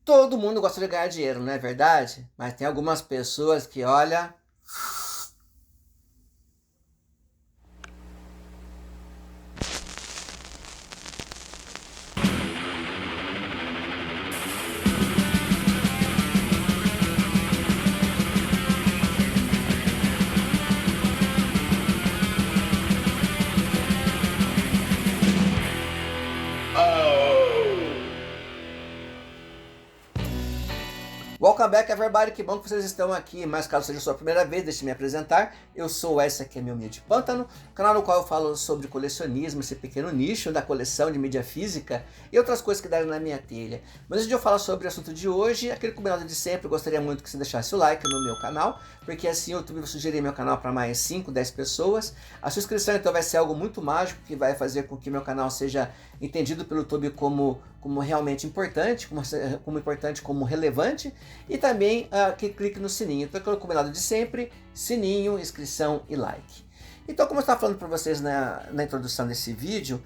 Todo mundo gosta de ganhar dinheiro, não é verdade? Mas tem algumas pessoas que, olha, welcome back everybody, que bom que vocês estão aqui, mas caso seja a sua primeira vez, deixe-me apresentar. Eu sou esse aqui, é meu Mídia de Pântano, canal no qual eu falo sobre colecionismo, esse pequeno nicho da coleção de mídia física e outras coisas que deram na minha telha. Mas antes de eu falar sobre o assunto de hoje, aquele combinado de sempre, eu gostaria muito que você deixasse o like no meu canal, porque assim o YouTube vai sugerir meu canal para mais 5, 10 pessoas. A sua inscrição então vai ser algo muito mágico, que vai fazer com que meu canal seja entendido pelo YouTube como realmente importante, como relevante, e também que clique no sininho. Então, aquele combinado de sempre, sininho, inscrição e like. Então, como eu estava falando para vocês na introdução desse vídeo,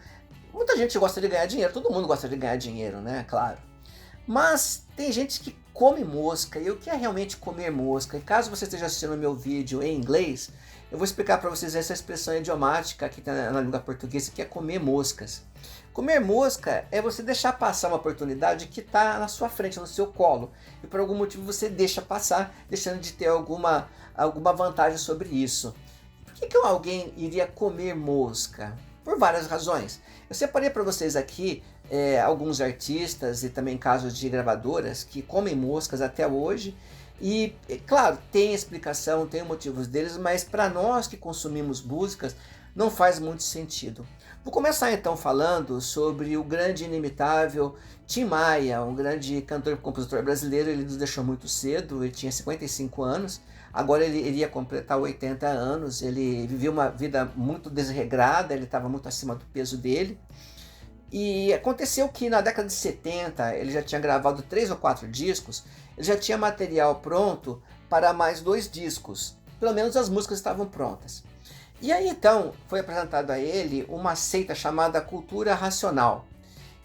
muita gente gosta de ganhar dinheiro, todo mundo gosta de ganhar dinheiro, né? Claro. Mas tem gente que come mosca, e o que é realmente comer mosca? E caso você esteja assistindo o meu vídeo em inglês, eu vou explicar para vocês essa expressão idiomática que está na língua portuguesa, que é comer moscas. Comer mosca é você deixar passar uma oportunidade que está na sua frente, no seu colo, e por algum motivo você deixa passar, deixando de ter alguma vantagem sobre isso. Por que alguém iria comer mosca? Por várias razões. Eu separei para vocês aqui alguns artistas e também casos de gravadoras que comem moscas até hoje. E, claro, tem explicação, tem motivos deles, mas para nós que consumimos músicas, não faz muito sentido. Vou começar então falando sobre o grande e inimitável Tim Maia, um grande cantor e compositor brasileiro. Ele nos deixou muito cedo, ele tinha 55 anos, agora ele iria completar 80 anos, ele vivia uma vida muito desregrada, ele estava muito acima do peso dele. E aconteceu que na década de 70 ele já tinha gravado 3 ou 4 discos, ele já tinha material pronto para mais 2 discos, pelo menos as músicas estavam prontas. E aí então foi apresentado a ele uma seita chamada Cultura Racional,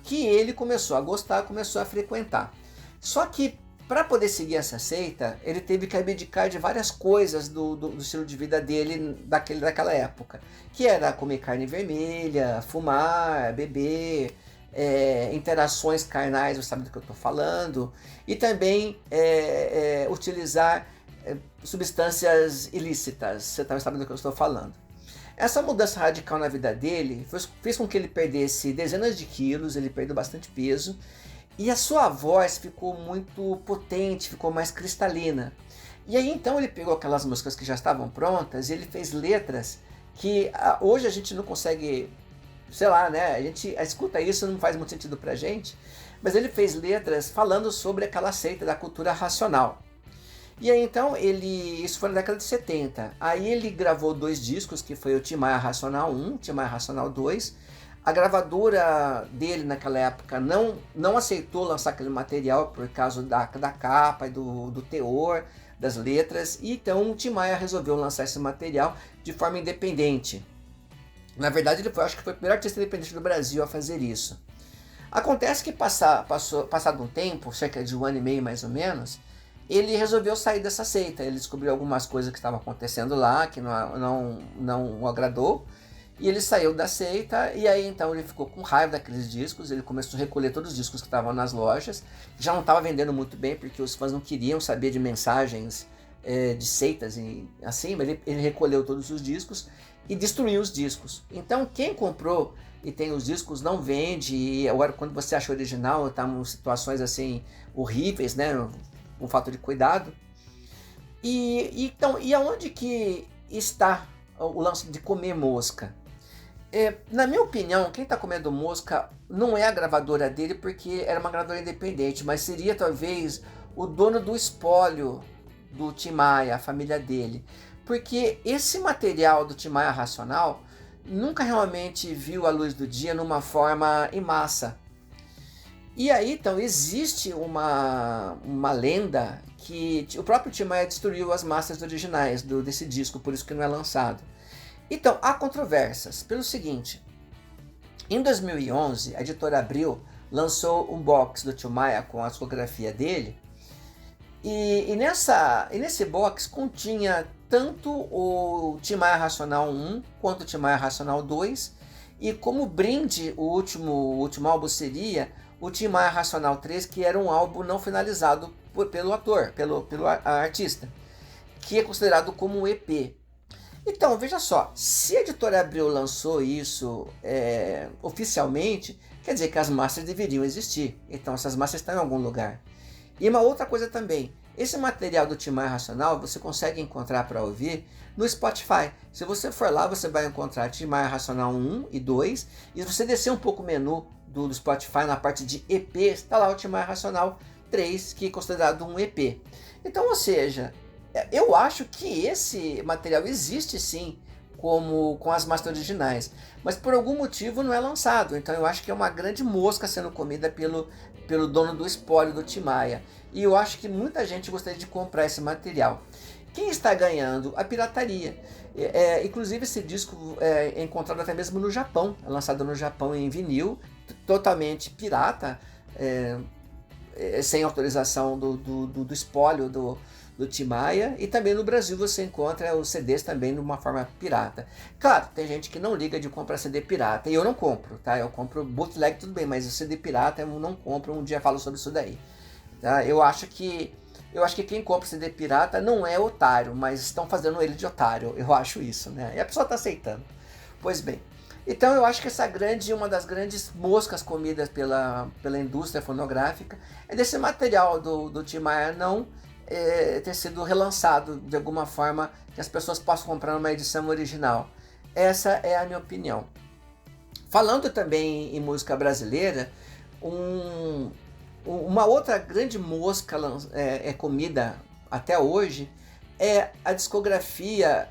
que ele começou a gostar, começou a frequentar. Só que para poder seguir essa seita, ele teve que abdicar de várias coisas do estilo de vida dele daquela época, que era comer carne vermelha, fumar, beber, interações carnais, você sabe do que eu estou falando, e também utilizar substâncias ilícitas, você também sabe do que eu estou falando. Essa mudança radical na vida dele fez com que ele perdesse dezenas de quilos, ele perdeu bastante peso, e a sua voz ficou muito potente, ficou mais cristalina. E aí então ele pegou aquelas músicas que já estavam prontas e ele fez letras que hoje a gente não consegue, sei lá, né? A gente escuta isso, não faz muito sentido pra gente, mas ele fez letras falando sobre aquela seita da cultura racional. E aí então isso foi na década de 70. Aí ele gravou 2 discos, que foi o Tim Maia Racional 1, Tim Maia Racional 2. A gravadora dele naquela época não aceitou lançar aquele material por causa da capa e do teor das letras, e então o Tim Maia resolveu lançar esse material de forma independente. Na verdade, acho que foi o primeiro artista independente do Brasil a fazer isso. Acontece que passado um tempo, cerca de 1 ano e meio mais ou menos, ele resolveu sair dessa seita. Ele descobriu algumas coisas que estavam acontecendo lá que não o agradou, e ele saiu da seita. E aí então ele ficou com raiva daqueles discos, ele começou a recolher todos os discos que estavam nas lojas, já não estava vendendo muito bem porque os fãs não queriam saber de mensagens de seitas e assim, mas ele recolheu todos os discos e destruiu os discos. Então quem comprou e tem os discos não vende, e agora quando você acha o original tá em situações assim horríveis, né, com falta de cuidado. Então, e aonde que está o lance de comer mosca? Na minha opinião, quem está comendo mosca não é a gravadora dele, porque era uma gravadora independente, mas seria talvez o dono do espólio do Tim Maia, a família dele. Porque esse material do Tim Maia Racional nunca realmente viu a luz do dia numa forma em massa. E aí então existe uma lenda que o próprio Tim Maia destruiu as masters originais desse disco, por isso que não é lançado. Então, há controvérsias pelo seguinte: em 2011, a editora Abril lançou um box do Tim Maia com a discografia dele, e nesse box continha tanto o Tim Maia Racional 1 quanto o Tim Maia Racional 2, e como brinde o último álbum seria o Tim Maia Racional 3, que era um álbum não finalizado pelo ator, pelo artista, que é considerado como um EP. Então, veja só, se a Editora Abril lançou isso oficialmente, quer dizer que as masters deveriam existir. Então, essas masters estão em algum lugar. E uma outra coisa também, esse material do Tim Maia Racional você consegue encontrar para ouvir no Spotify. Se você for lá, você vai encontrar Tim Maia Racional 1 e 2, e se você descer um pouco o menu do Spotify, na parte de EP, está lá o Tim Maia Racional 3, que é considerado um EP. Então, ou seja, eu acho que esse material existe sim, com as masters originais, mas por algum motivo não é lançado. Então eu acho que é uma grande mosca sendo comida pelo dono do espólio do Tim Maia. E eu acho que muita gente gostaria de comprar esse material. Quem está ganhando? A pirataria. Inclusive esse disco é encontrado até mesmo no Japão, é lançado no Japão em vinil, totalmente pirata, sem autorização do espólio do Tim Maia, e também no Brasil você encontra os CDs também de uma forma pirata. Claro, tem gente que não liga de comprar CD pirata, e eu não compro, tá? Eu compro bootleg, tudo bem, mas o CD pirata eu não compro, um dia eu falo sobre isso daí. Tá? Eu acho que quem compra CD pirata não é otário, mas estão fazendo ele de otário, eu acho isso, né? E a pessoa está aceitando. Pois bem, então eu acho que uma das grandes moscas comidas pela indústria fonográfica é desse material do Tim Maia não ter sido relançado de alguma forma, que as pessoas possam comprar uma edição original. Essa é a minha opinião. Falando também em música brasileira, uma outra grande mosca comida até hoje é a discografia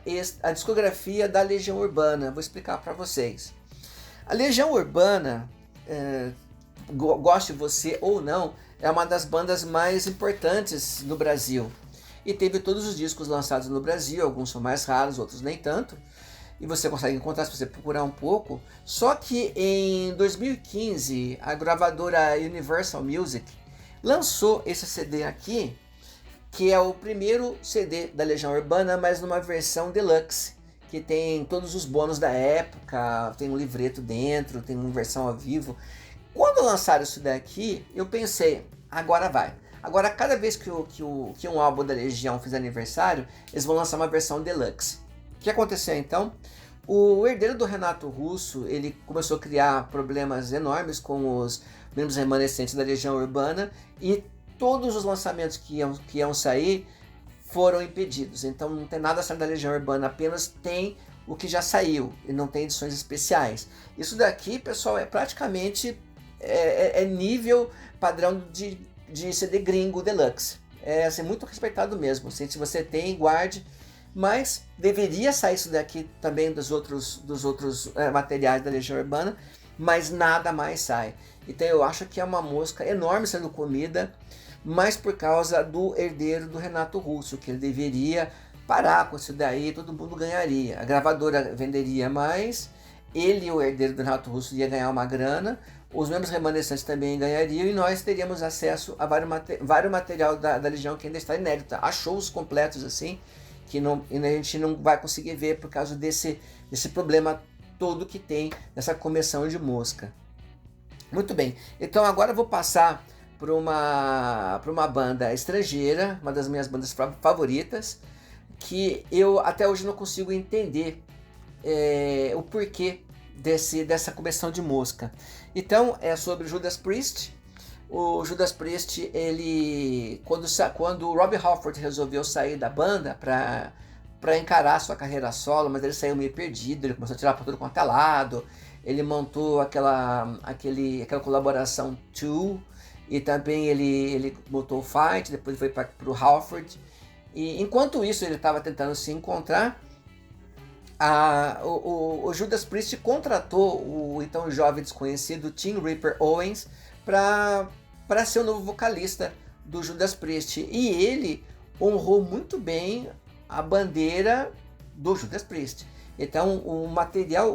da Legião Urbana. Vou explicar para vocês. A Legião Urbana, goste você ou não, é uma das bandas mais importantes no Brasil. E teve todos os discos lançados no Brasil, alguns são mais raros, outros nem tanto. E você consegue encontrar se você procurar um pouco. Só que em 2015, a gravadora Universal Music lançou esse CD aqui, que é o primeiro CD da Legião Urbana, mas numa versão deluxe, que tem todos os bônus da época, tem um livreto dentro, tem uma versão ao vivo. Quando lançaram isso daqui, eu pensei, agora vai. Agora, cada vez que um álbum da Legião fizer aniversário, eles vão lançar uma versão deluxe. O que aconteceu então? O herdeiro do Renato Russo, ele começou a criar problemas enormes com os membros remanescentes da Legião Urbana, e todos os lançamentos que iam sair foram impedidos. Então não tem nada saindo da Legião Urbana, apenas tem o que já saiu, e não tem edições especiais. Isso daqui, pessoal, é praticamente nível padrão de CD gringo deluxe. É assim, muito respeitado mesmo. Assim, se você tem, guarde. Mas deveria sair isso daqui também dos outros materiais da Legião Urbana, mas nada mais sai. Então eu acho que é uma mosca enorme sendo comida, mas por causa do herdeiro do Renato Russo, que ele deveria parar com isso daí, todo mundo ganharia. A gravadora venderia mais, ele, o herdeiro do Renato Russo, ia ganhar uma grana, os membros remanescentes também ganhariam, e nós teríamos acesso a vários material da Legião que ainda está inédita, a shows completos assim, que a gente não vai conseguir ver por causa desse problema todo que tem nessa começão de mosca. Muito bem, então agora eu vou passar para uma banda estrangeira, uma das minhas bandas favoritas, que eu até hoje não consigo entender o porquê dessa começão de mosca. Então é sobre Judas Priest. O Judas Priest, ele, quando o Rob Halford resolveu sair da banda para encarar sua carreira solo, mas ele saiu meio perdido, ele começou a tirar para tudo quanto é lado, ele montou aquela colaboração Two, e também ele montou o Fight, depois foi para o Halford, e enquanto isso ele estava tentando se encontrar, o Judas Priest contratou o então jovem desconhecido Tim Ripper Owens para ser o novo vocalista do Judas Priest, e ele honrou muito bem a bandeira do Judas Priest. Então o material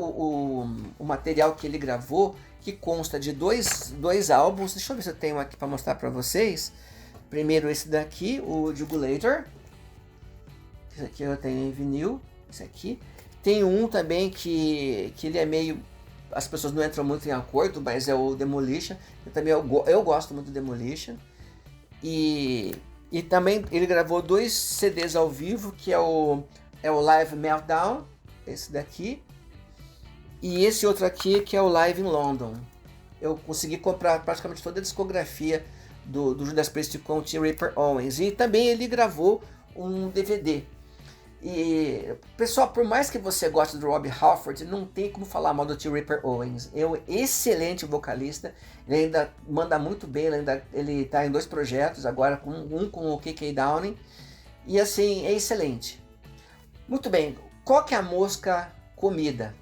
que ele gravou, que consta de dois álbuns. Deixa eu ver se eu tenho aqui para mostrar para vocês. Primeiro esse daqui, o Jugulator. Esse aqui eu tenho em vinil. Esse aqui. Tem um também que ele é meio... As pessoas não entram muito em acordo, mas é o Demolition. Eu gosto muito do Demolition. E também ele gravou 2 CDs ao vivo, que é o Live Meltdown, esse daqui. E esse outro aqui, que é o Live in London. Eu consegui comprar praticamente toda a discografia do Judas Priest com o T. Ripper Owens. E também ele gravou um DVD. E, pessoal, por mais que você goste do Rob Halford, não tem como falar mal do T. Ripper Owens. É um excelente vocalista, ele ainda manda muito bem, ele tá em 2 projetos agora, um com o KK Downing, e assim, é excelente. Muito bem, qual que é a música comida?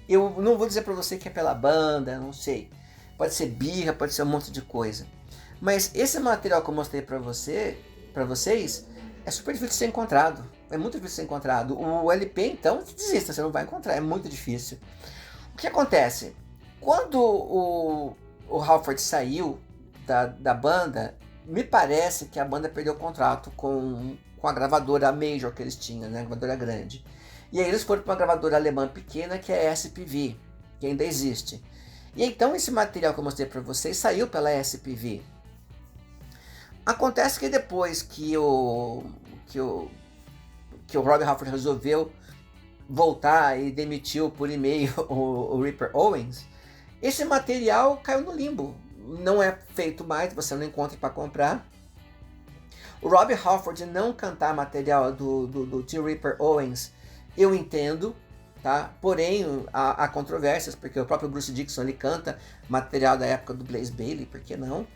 Eu não vou dizer para você que é pela banda, não sei. Pode ser birra, pode ser um monte de coisa. Mas esse material que eu mostrei para vocês, é super difícil de ser encontrado. É muito difícil de ser encontrado. O LP, então, desista, você não vai encontrar. É muito difícil. O que acontece? Quando o Halford saiu da banda, me parece que a banda perdeu o contrato com a gravadora major que eles tinham, né? A gravadora grande. E aí eles foram para uma gravadora alemã pequena, que é a SPV, que ainda existe. E então esse material que eu mostrei para vocês saiu pela SPV. Acontece que depois que o Rob Halford resolveu voltar e demitiu por e-mail o Ripper Owens, esse material caiu no limbo. Não é feito mais, você não encontra para comprar. O Rob Halford não cantar material do T. Ripper Owens, eu entendo, tá? Porém, há controvérsias, porque o próprio Bruce Dickinson ele canta material da época do Blaze Bayley, por que não?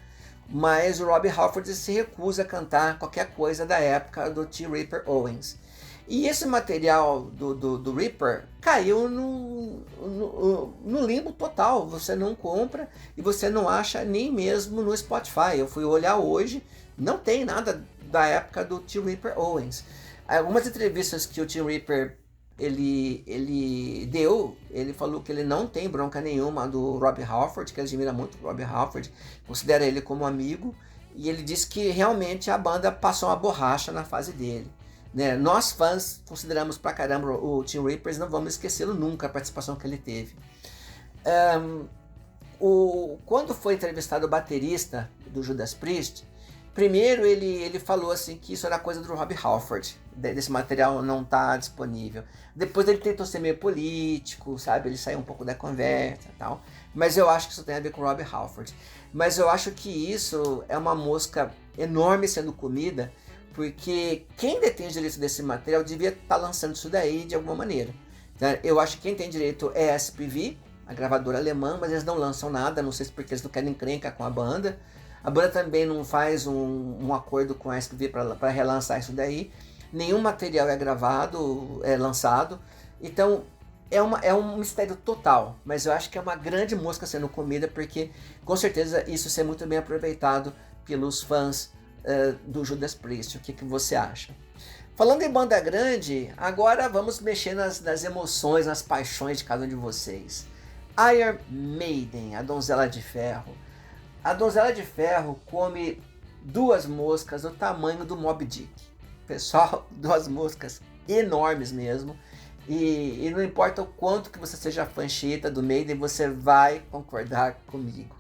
Mas o Rob Halford se recusa a cantar qualquer coisa da época do T. Ripper Owens. E esse material do Ripper caiu no limbo total. Você não compra e você não acha nem mesmo no Spotify. Eu fui olhar hoje, não tem nada da época do T. Ripper Owens. Algumas entrevistas que o T. Ripper ele deu, ele falou que ele não tem bronca nenhuma do Rob Halford, que ele admira muito o Rob Halford, considera ele como amigo, e ele disse que realmente a banda passou uma borracha na fase dele. Né? Nós fãs consideramos pra caramba o Tim Ripper, não vamos esquecê-lo nunca, a participação que ele teve. Quando foi entrevistado o baterista do Judas Priest, primeiro ele falou assim que isso era coisa do Rob Halford, desse material não tá disponível. Depois ele tentou ser meio político, sabe? Ele saiu um pouco da conversa e tal. Mas eu acho que isso tem a ver com o Rob Halford. Mas eu acho que isso é uma mosca enorme sendo comida, porque quem detém os direitos desse material devia estar lançando isso daí de alguma maneira. Eu acho que quem tem direito é a SPV, a gravadora alemã, mas eles não lançam nada, não sei se porque eles não querem encrenca com a banda. A banda também não faz um acordo com a SPV para relançar isso daí. Nenhum material é gravado, é lançado. Então é um mistério total. Mas eu acho que é uma grande mosca sendo comida, porque com certeza isso ser muito bem aproveitado pelos fãs do Judas Priest. O que você acha? Falando em banda grande, agora vamos mexer nas emoções, nas paixões de cada um de vocês. Iron Maiden, a Donzela de Ferro. A Donzela de Ferro come 2 moscas do tamanho do Moby Dick. Pessoal, 2 moscas enormes mesmo. E não importa o quanto que você seja fã chita do Maiden, você vai concordar comigo.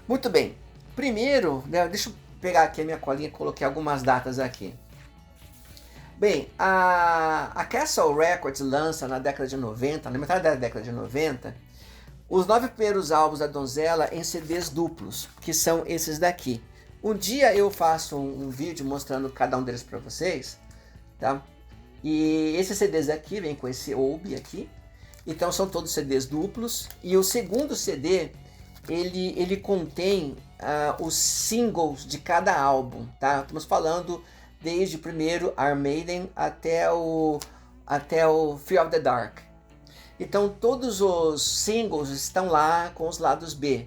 Muito bem. Primeiro, né, deixa eu pegar aqui a minha colinha e coloquei algumas datas aqui. Bem, a Castle Records lança na década de 90, na metade da década de 90, os 9 primeiros álbuns da Donzela em CDs duplos, que são esses daqui. Um dia eu faço um vídeo mostrando cada um deles para vocês, tá? E esses CDs aqui vem com esse Obi aqui, então são todos CDs duplos. E o segundo CD, ele contém os singles de cada álbum, tá? Estamos falando desde o primeiro Iron Maiden até o Fear of the Dark. Então todos os singles estão lá com os lados B.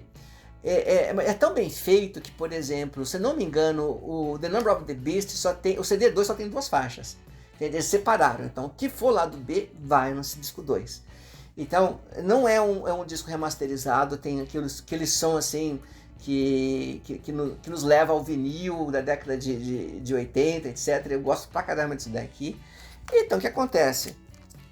É tão bem feito que, por exemplo, se não me engano, o The Number of the Beast o CD2 só tem 2 faixas. Eles separaram. Então o que for lado B vai no disco 2. Então, não é um disco remasterizado, tem aqueles som assim que nos leva ao vinil da década de 80, etc. Eu gosto pra caramba disso daqui. Então, o que acontece?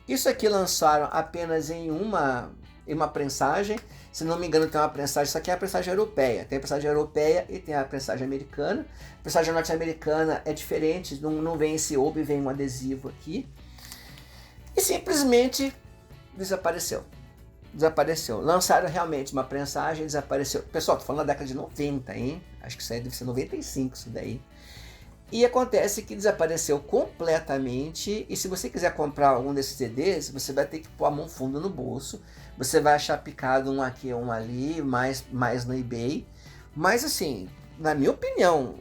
Isso aqui lançaram apenas em uma prensagem. Se não me engano, tem uma prensagem, isso aqui é a prensagem europeia. Tem a prensagem europeia e tem a prensagem americana. A prensagem norte-americana é diferente, não vem esse oube, vem um adesivo aqui. E simplesmente desapareceu. Desapareceu. Lançaram realmente uma prensagem, desapareceu. Pessoal, tô falando da década de 90, hein? Acho que isso aí deve ser 95, isso daí. E acontece que desapareceu completamente. E se você quiser comprar algum desses CDs, você vai ter que pôr a mão fundo no bolso. Você vai achar picado um aqui, um ali, mais no eBay. Mas assim, na minha opinião,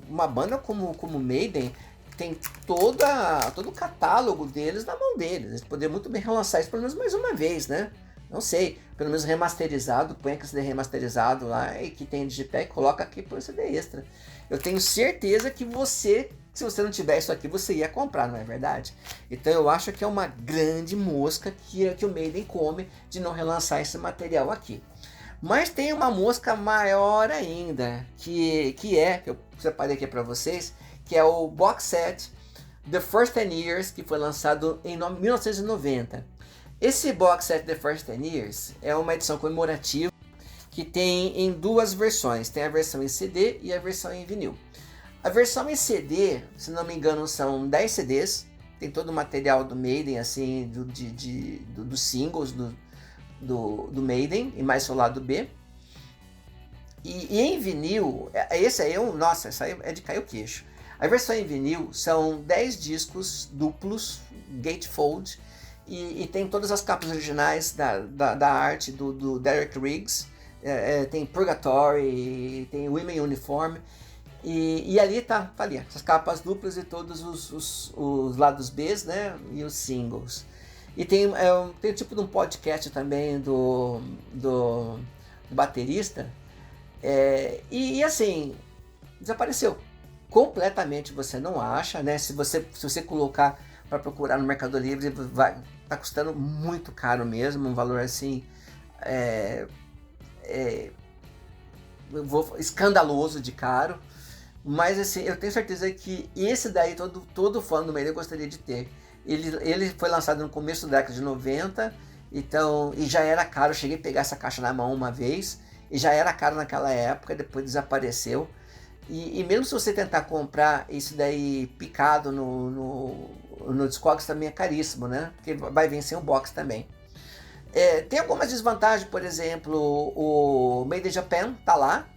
uma banda como Maiden tem todo o catálogo deles na mão deles. Eles poderiam muito bem relançar isso pelo menos mais uma vez, né? Não sei, pelo menos remasterizado, põe aquele CD remasterizado lá e que tem Digipack, coloca aqui por CD extra. Eu tenho certeza que você, se você não tiver isso aqui, você ia comprar, não é verdade? Então eu acho que é uma grande mosca que o Maiden come de não relançar esse material aqui. Mas tem uma mosca maior ainda, que eu separei aqui para vocês, que é o box set The First 10 Years, que foi lançado em 1990. Esse box set The First 10 Years é uma edição comemorativa que tem em duas versões. Tem a versão em CD e a versão em vinil. A versão em CD, se não me engano, são 10 CDs. Tem todo o material do Maiden, assim, dos singles do Maiden e mais o lado B. E em vinil, esse aí nossa, essa aí é de cair o queixo. A versão em vinil são 10 discos duplos, gatefold, e tem todas as capas originais da arte do Derek Riggs. Tem Purgatory, tem Women Uniform, e ali tá ali, essas capas duplas e todos os lados B, né, e os singles. E tem tipo de um podcast também do baterista, e assim, desapareceu completamente, você não acha, né? Se você colocar para procurar no Mercado Livre, tá custando muito caro mesmo, um valor assim escandaloso de caro. Mas assim, eu tenho certeza que esse daí todo fã do Maiden gostaria de ter. Ele foi lançado no começo da década de 90, então, e já era caro. Eu cheguei a pegar essa caixa na mão uma vez, e já era caro naquela época, depois desapareceu. E mesmo se você tentar comprar isso daí picado no Discogs, também é caríssimo, né? Porque vai vir sem um box também. Tem algumas desvantagens, por exemplo, o Made in Japan tá lá.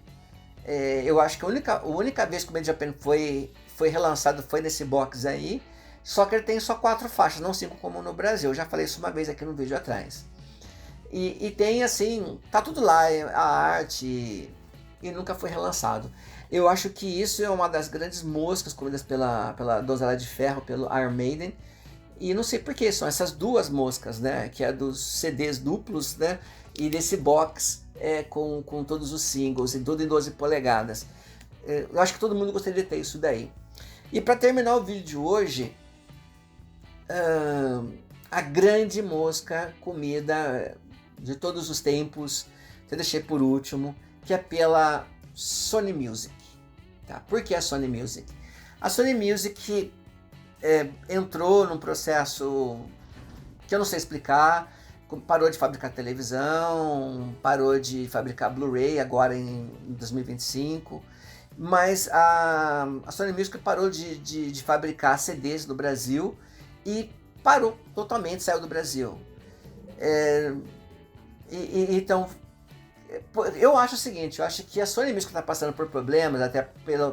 Eu acho que a única vez que o Made in Japan foi relançado foi nesse box aí. Só que ele tem só 4 faixas, não 5 como no Brasil. Eu já falei isso uma vez aqui no vídeo atrás. E tem assim, tá tudo lá, a arte, e nunca foi relançado. Eu acho que isso é uma das grandes moscas comidas pela Donzela de Ferro, pelo Iron Maiden. E não sei por que são essas duas moscas, né? Que é dos CDs duplos, né? E desse box com todos os singles, e tudo em 12 polegadas. Eu acho que todo mundo gostaria de ter isso daí. E para terminar o vídeo de hoje, a grande mosca comida de todos os tempos, que eu deixei por último, que é pela Sony Music. Tá? Por que a Sony Music? A Sony Music entrou num processo que eu não sei explicar, parou de fabricar televisão, parou de fabricar Blu-ray agora em 2025, mas a Sony Music parou de fabricar CDs no Brasil e parou totalmente, saiu do Brasil. Então, eu acho o seguinte, eu acho que a Sony Music está passando por problemas, até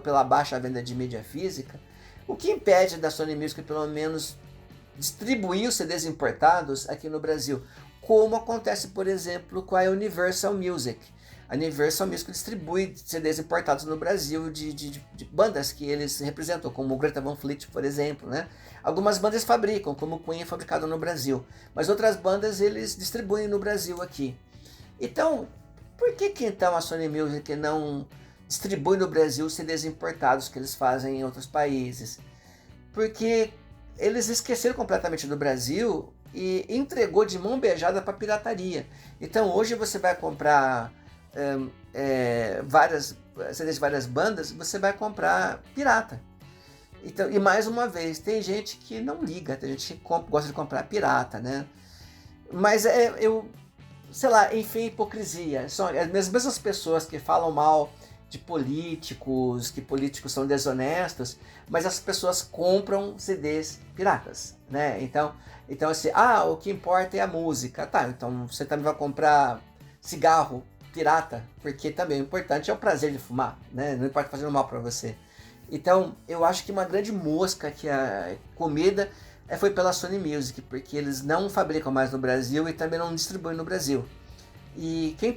pela baixa venda de mídia física. O que impede da Sony Music pelo menos distribuir os CDs importados aqui no Brasil, como acontece, por exemplo, com a Universal Music. A Universal Music distribui CDs importados no Brasil de bandas que eles representam, como o Greta Van Fleet, por exemplo, né? Algumas bandas fabricam, como o Queen é fabricado no Brasil, mas outras bandas eles distribuem no Brasil aqui. Então, por que então a Sony Music não distribui no Brasil os CDs importados que eles fazem em outros países? Porque eles esqueceram completamente do Brasil e entregou de mão beijada para pirataria. Então hoje você vai comprar várias CDs de várias bandas, você vai comprar pirata. Então, e mais uma vez, tem gente que não liga, tem gente que gosta de comprar pirata, né? Mas sei lá, enfim, hipocrisia. São as mesmas pessoas que falam mal de políticos, que políticos são desonestos, mas as pessoas compram CDs piratas, né? Então assim, o que importa é a música. Tá, então você também vai comprar cigarro pirata, porque também o importante é o prazer de fumar, né? Não importa fazendo mal para você. Então, eu acho que uma grande mosca que a comida foi pela Sony Music, porque eles não fabricam mais no Brasil e também não distribuem no Brasil. E quem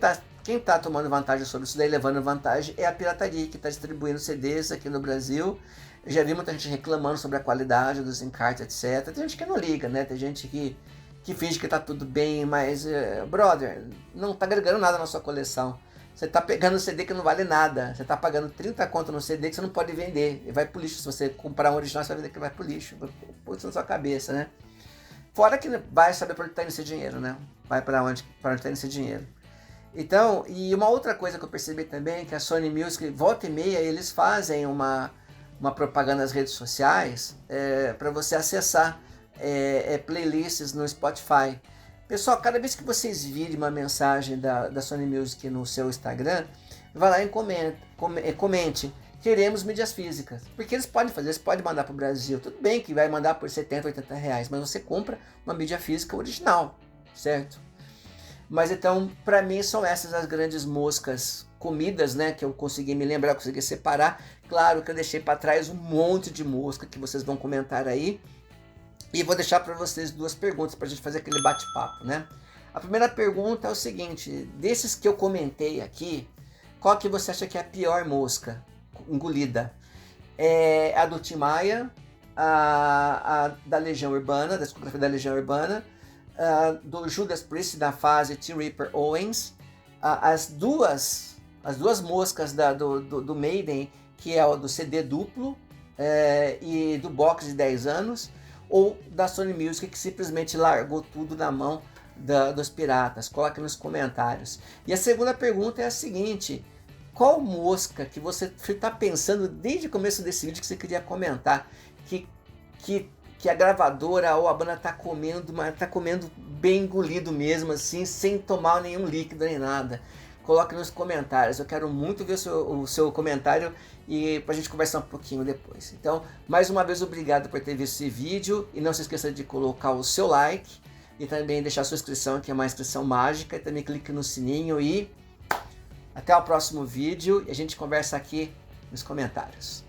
tá tomando vantagem sobre isso daí, levando vantagem, é a pirataria, que está distribuindo CDs aqui no Brasil. Eu já vi muita gente reclamando sobre a qualidade dos encartes, etc. Tem gente que não liga, né? Tem gente que finge que tá tudo bem, mas, brother, não tá agregando nada na sua coleção. Você tá pegando um CD que não vale nada. Você tá pagando 30 conto no CD que você não pode vender. E vai pro lixo. Se você comprar um original, você vai vender que vai pro lixo. Põe isso na sua cabeça, né? Fora que vai saber para onde tá indo esse dinheiro, né? Vai para onde tá indo esse dinheiro. Então, e uma outra coisa que eu percebi também, que a Sony Music, volta e meia, eles fazem uma propaganda nas redes sociais para você acessar playlists no Spotify. Pessoal, cada vez que vocês virem uma mensagem da Sony Music no seu Instagram, vai lá e comente, queremos mídias físicas. Porque eles podem fazer, eles podem mandar para o Brasil. Tudo bem que vai mandar por 70, 80 reais, mas você compra uma mídia física original, certo? Mas então, para mim, são essas as grandes moscas comidas, né, que eu consegui me lembrar, consegui separar. Claro que eu deixei para trás um monte de mosca que vocês vão comentar aí. E vou deixar para vocês duas perguntas para a gente fazer aquele bate-papo, né? A primeira pergunta é o seguinte: desses que eu comentei aqui, qual que você acha que é a pior mosca engolida? É a do Tim Maia, a da Legião Urbana, da discografia da Legião Urbana, do Judas Priest da fase T. Reaper Owens, as duas moscas do Maiden, que é o do CD duplo e do box de 10 anos, ou da Sony Music, que simplesmente largou tudo na mão dos piratas. Coloque nos comentários. E a segunda pergunta é a seguinte: qual mosca que você está pensando desde o começo desse vídeo que você queria comentar, que a gravadora ou a banda está comendo, mas está comendo bem engolido mesmo, assim, sem tomar nenhum líquido nem nada? Coloque nos comentários, eu quero muito ver o seu comentário e pra gente conversar um pouquinho depois. Então, mais uma vez, obrigado por ter visto esse vídeo, e não se esqueça de colocar o seu like e também deixar sua inscrição, que é uma inscrição mágica, e também clique no sininho e até o próximo vídeo, e a gente conversa aqui nos comentários.